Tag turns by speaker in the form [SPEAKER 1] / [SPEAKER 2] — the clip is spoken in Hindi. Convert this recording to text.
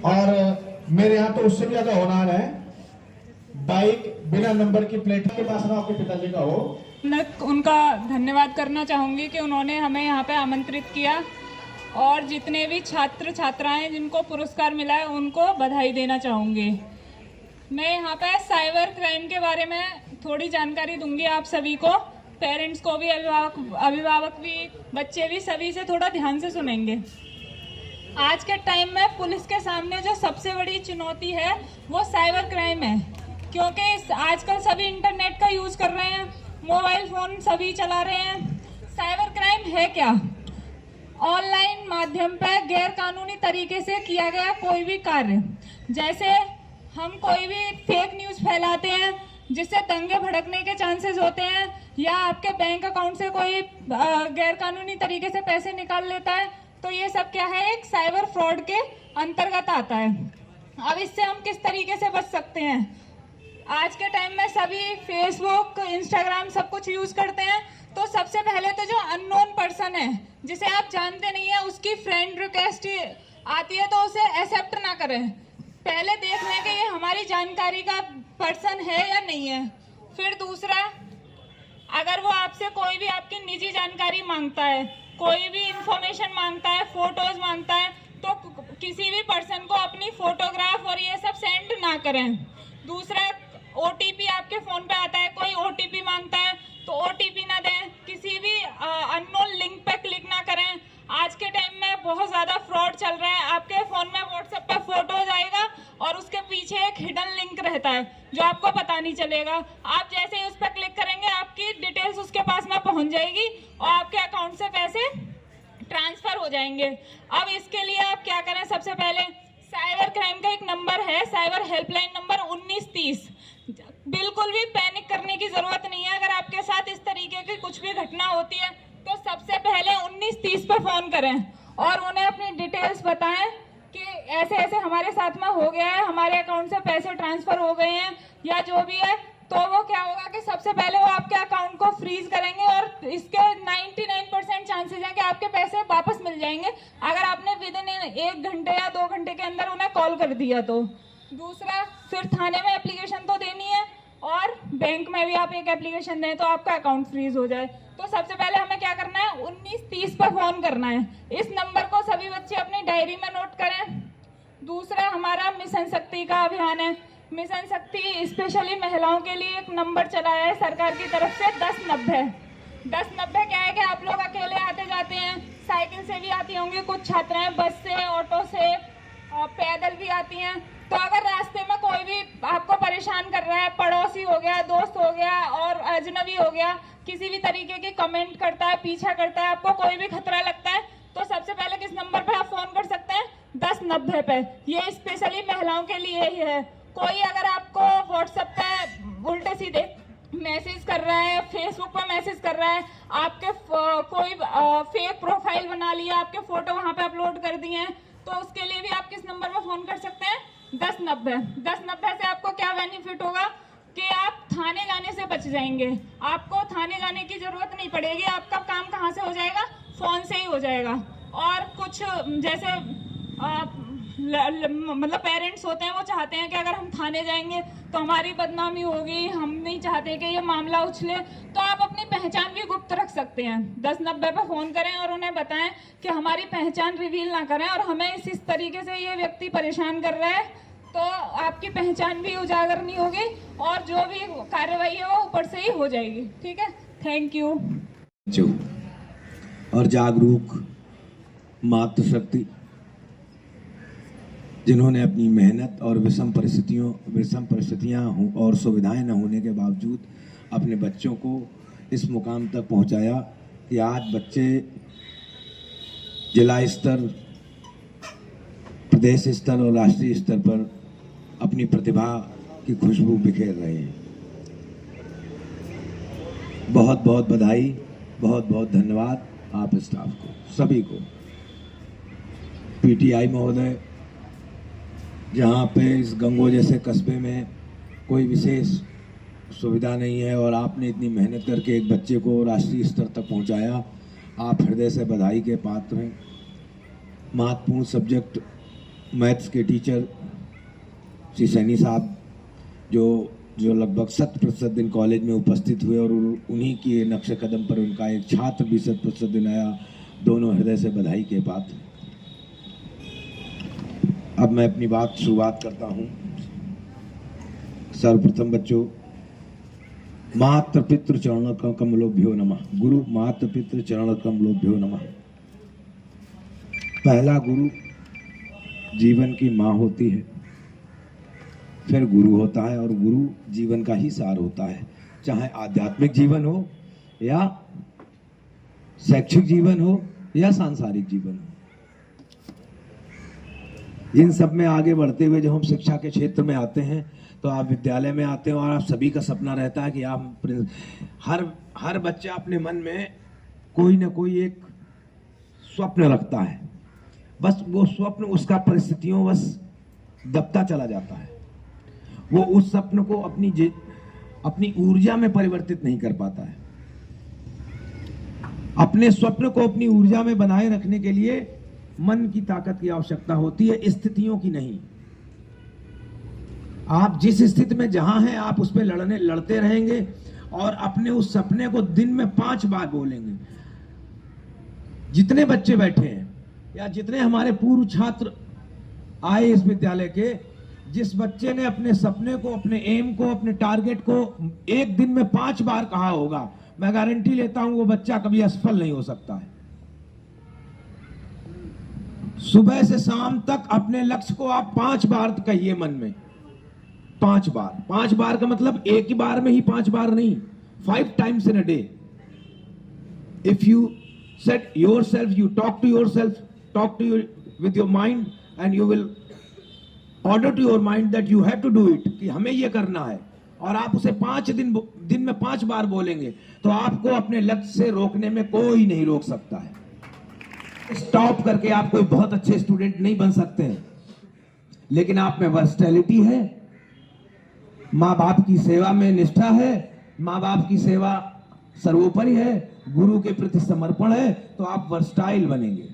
[SPEAKER 1] और मेरे यहाँ तो उससे भी ज्यादा होनहार है, बाइक बिना नंबर की प्लेट के पास ना आपके पिताजी का हो।
[SPEAKER 2] मैं उनका धन्यवाद करना चाहूँगी कि उन्होंने हमें यहाँ पे आमंत्रित किया, और जितने भी छात्र छात्राएं जिनको पुरस्कार मिला है उनको बधाई देना चाहूँगी। मैं यहाँ पे साइबर क्राइम के बारे में थोड़ी जानकारी दूंगी आप सभी को, पेरेंट्स को भी, अभिभावक भी, बच्चे भी, सभी से थोड़ा ध्यान से सुनेंगे। आज के टाइम में पुलिस के सामने जो सबसे बड़ी चुनौती है वो साइबर क्राइम है, क्योंकि आजकल सभी इंटरनेट का यूज कर रहे हैं, मोबाइल फोन सभी चला रहे हैं। साइबर क्राइम है क्या? ऑनलाइन माध्यम पर गैर कानूनी तरीके से किया गया कोई भी कार्य, जैसे हम कोई भी फेक न्यूज फैलाते हैं जिससे दंगे भड़कने के चांसेस होते हैं, या आपके बैंक अकाउंट से कोई गैर कानूनी तरीके से पैसे निकाल लेता है, तो ये सब क्या है, एक साइबर फ्रॉड के अंतर्गत आता है। अब इससे हम किस तरीके से बच सकते हैं? आज के टाइम में सभी फेसबुक, इंस्टाग्राम सब कुछ यूज करते हैं, तो सबसे पहले तो जो अननोन पर्सन है जिसे आप जानते नहीं है उसकी फ्रेंड रिक्वेस्ट आती है तो उसे एक्सेप्ट ना करें। पहले देख लें कि ये हमारी जानकारी का पर्सन है या नहीं है। फिर दूसरा, अगर वो आपसे कोई भी आपकी निजी जानकारी मांगता है, कोई भी इंफॉर्मेशन मांगता है, फोटोज मांगता है, तो किसी भी पर्सन को अपनी फोटोग्राफ और ये सब सेंड ना करें। दूसरा, ओटीपी आपके फोन पे आता है, कोई ओटीपी मांगता है तो ओटीपी ना दें, किसी भी अननोन लिंक पे क्लिक ना करें। आज के टाइम में बहुत ज्यादा फ्रॉड चल रहा है, आपके फोन में व्हाट्सएप पे फोटोज आएगा और उसके पीछे एक हिडन लिंक रहता है जो आपको पता नहीं चलेगा। आप जैसे ही उस पर क्लिक करेंगे आपकी डिटेल्स उसके पास में पहुंच जाएगी और आपके अकाउंट से पैसे ट्रांसफर हो जाएंगे। अब इसके लिए आप क्या करें? सबसे पहले साइबर क्राइम का एक नंबर है, साइबर हेल्पलाइन नंबर 1930। बिल्कुल भी पैनिक करने की जरूरत नहीं है। अगर आपके साथ इस तरीके की कुछ भी घटना होती है तो सबसे पहले 1930 पर फोन करें और उन्हें अपनी डिटेल्स बताएं कि ऐसे ऐसे हमारे साथ में हो गया है, हमारे अकाउंट से पैसे ट्रांसफर हो गए हैं या जो भी है। तो वो क्या होगा कि सबसे पहले वो आपके अकाउंट को फ्रीज करेंगे और इसके 99% चांसेस हैं कि आपके पैसे वापस मिल जाएंगे अगर आपने विद इन 1 घंटे या 2 घंटे के अंदर उन्हें कॉल कर दिया तो। दूसरा, फिर थाने में एप्लीकेशन तो देनी है और बैंक में भी आप एक एप्लीकेशन दें तो आपका अकाउंट फ्रीज हो जाए। तो सबसे पहले हमें क्या करना है? 1930 पर फोन करना है। इस नंबर को सभी बच्चे अपनी डायरी में नोट करें। दूसरा, हमारा मिशन शक्ति का अभियान है। मिशन शक्ति स्पेशली महिलाओं के लिए एक नंबर चलाया है सरकार की तरफ से, 1090। 1090 क्या है कि आप लोग अकेले आते जाते हैं, साइकिल से भी आती होंगी कुछ छात्राएं, बस से, ऑटो से, पैदल भी आती हैं। तो अगर रास्ते में कोई भी आपको परेशान कर रहा है, पड़ोसी हो गया, दोस्त हो गया और अजनबी हो गया, किसी भी तरीके की कमेंट करता है, पीछा करता है, आपको कोई भी खतरा लगता है, तो सबसे पहले किस नंबर पे आप फोन कर सकते हैं? 1090 पे। ये स्पेशली महिलाओं के लिए ही है। कोई अगर आपको व्हाट्सएप पे उल्टे सीधे मैसेज कर रहा है, फेसबुक पे मैसेज कर रहा है, आपके कोई फेक प्रोफाइल बना लिया, आपके फोटो वहां पे अपलोड कर दिए हैं, तो उसके लिए भी आप किस नंबर पे फोन कर सकते हैं? 1090। 1090 से आपको क्या बेनिफिट होगा कि आप थाने जाने से बच जाएंगे। आपको थाने जाने की जरूरत नहीं पड़ेगी। आपका काम कहाँ से हो जाएगा? फोन से ही हो जाएगा। और कुछ जैसे मतलब पेरेंट्स होते हैं, वो चाहते हैं कि अगर हम थाने जाएंगे तो हमारी बदनामी होगी, हम नहीं चाहते कि ये मामला उछले, तो आप अपनी पहचान भी गुप्त रख सकते हैं। 1090 पे फोन करें और उन्हें बताएं कि हमारी पहचान रिवील ना करें और हमें इस तरीके से ये व्यक्ति परेशान कर रहा है, तो आपकी पहचान भी उजागर नहीं होगी और जो भी कार्रवाई है वो ऊपर से ही हो जाएगी। ठीक है, थैंक यू।
[SPEAKER 3] और जागरूक मातृशक्ति जिन्होंने अपनी मेहनत और विषम परिस्थितियां और सुविधाएं न होने के बावजूद अपने बच्चों को इस मुकाम तक पहुंचाया कि आज बच्चे जिला स्तर, प्रदेश स्तर और राष्ट्रीय स्तर पर अपनी प्रतिभा की खुशबू बिखेर रहे हैं। बहुत बहुत बधाई, बहुत बहुत धन्यवाद आप स्टाफ को, सभी को। पीटीआई महोदय, जहाँ पे इस गंगो जैसे कस्बे में कोई विशेष सुविधा नहीं है और आपने इतनी मेहनत करके एक बच्चे को राष्ट्रीय स्तर तक पहुँचाया, आप हृदय से बधाई के पात्र हैं। महत्वपूर्ण सब्जेक्ट मैथ्स के टीचर श्री सैनी साहब जो लगभग 100% दिन कॉलेज में उपस्थित हुए और उन्हीं के नक्शे कदम पर उनका एक छात्र भी 100% दिन आया, दोनों हृदय से बधाई के पात्र। अब मैं अपनी बात शुरुआत करता हूँ। सर्वप्रथम बच्चों, मातृ पितृ चरण कमलोभ्यो नमः। गुरु मातृ पितृ चरण कमलोभ्यो नमः। पहला गुरु जीवन की माँ होती है, फिर गुरु होता है, और गुरु जीवन का ही सार होता है। चाहे आध्यात्मिक जीवन हो या शैक्षिक जीवन हो या सांसारिक जीवन हो, इन सब में आगे बढ़ते हुए जब हम शिक्षा के क्षेत्र में आते हैं तो आप विद्यालय में आते हैं और आप सभी का सपना रहता है कि आप हर बच्चा अपने मन में कोई ना कोई एक स्वप्न रखता है। बस वो स्वप्न उसका परिस्थितियों बस दबता चला जाता है। वो उस स्वप्न को अपनी ऊर्जा में परिवर्तित नहीं कर पाता है। अपने स्वप्न को अपनी ऊर्जा में बनाए रखने के लिए मन की ताकत की आवश्यकता होती है, स्थितियों की नहीं। आप जिस स्थिति में जहां हैं आप उस पर लड़ते रहेंगे और अपने उस सपने को दिन में 5 बार बोलेंगे। जितने बच्चे बैठे हैं या जितने हमारे पूर्व छात्र आए इस विद्यालय के, जिस बच्चे ने अपने सपने को, अपने एम को, अपने टारगेट को एक दिन में 5 बार कहा होगा, मैं गारंटी लेता हूं वो बच्चा कभी असफल नहीं हो सकता है। सुबह से शाम तक अपने लक्ष्य को आप 5 बार कहिए मन में, 5 बार। 5 बार का मतलब एक ही बार में ही 5 बार नहीं, 5 times in a day. If you set yourself, you talk to yourself, talk to with your mind, and you will order to your mind that you have to do it, कि हमें ये करना है, और आप उसे 5 दिन में 5 बार बोलेंगे तो आपको अपने लक्ष्य से रोकने में कोई नहीं रोक सकता है। स्टॉप करके आप कोई बहुत अच्छे स्टूडेंट नहीं बन सकते हैं, लेकिन आप में वर्सटैलिटी है, माँ बाप की सेवा में निष्ठा है, माँ बाप की सेवा सर्वोपरि है, गुरु के प्रति समर्पण है, तो आप वर्सटाइल बनेंगे।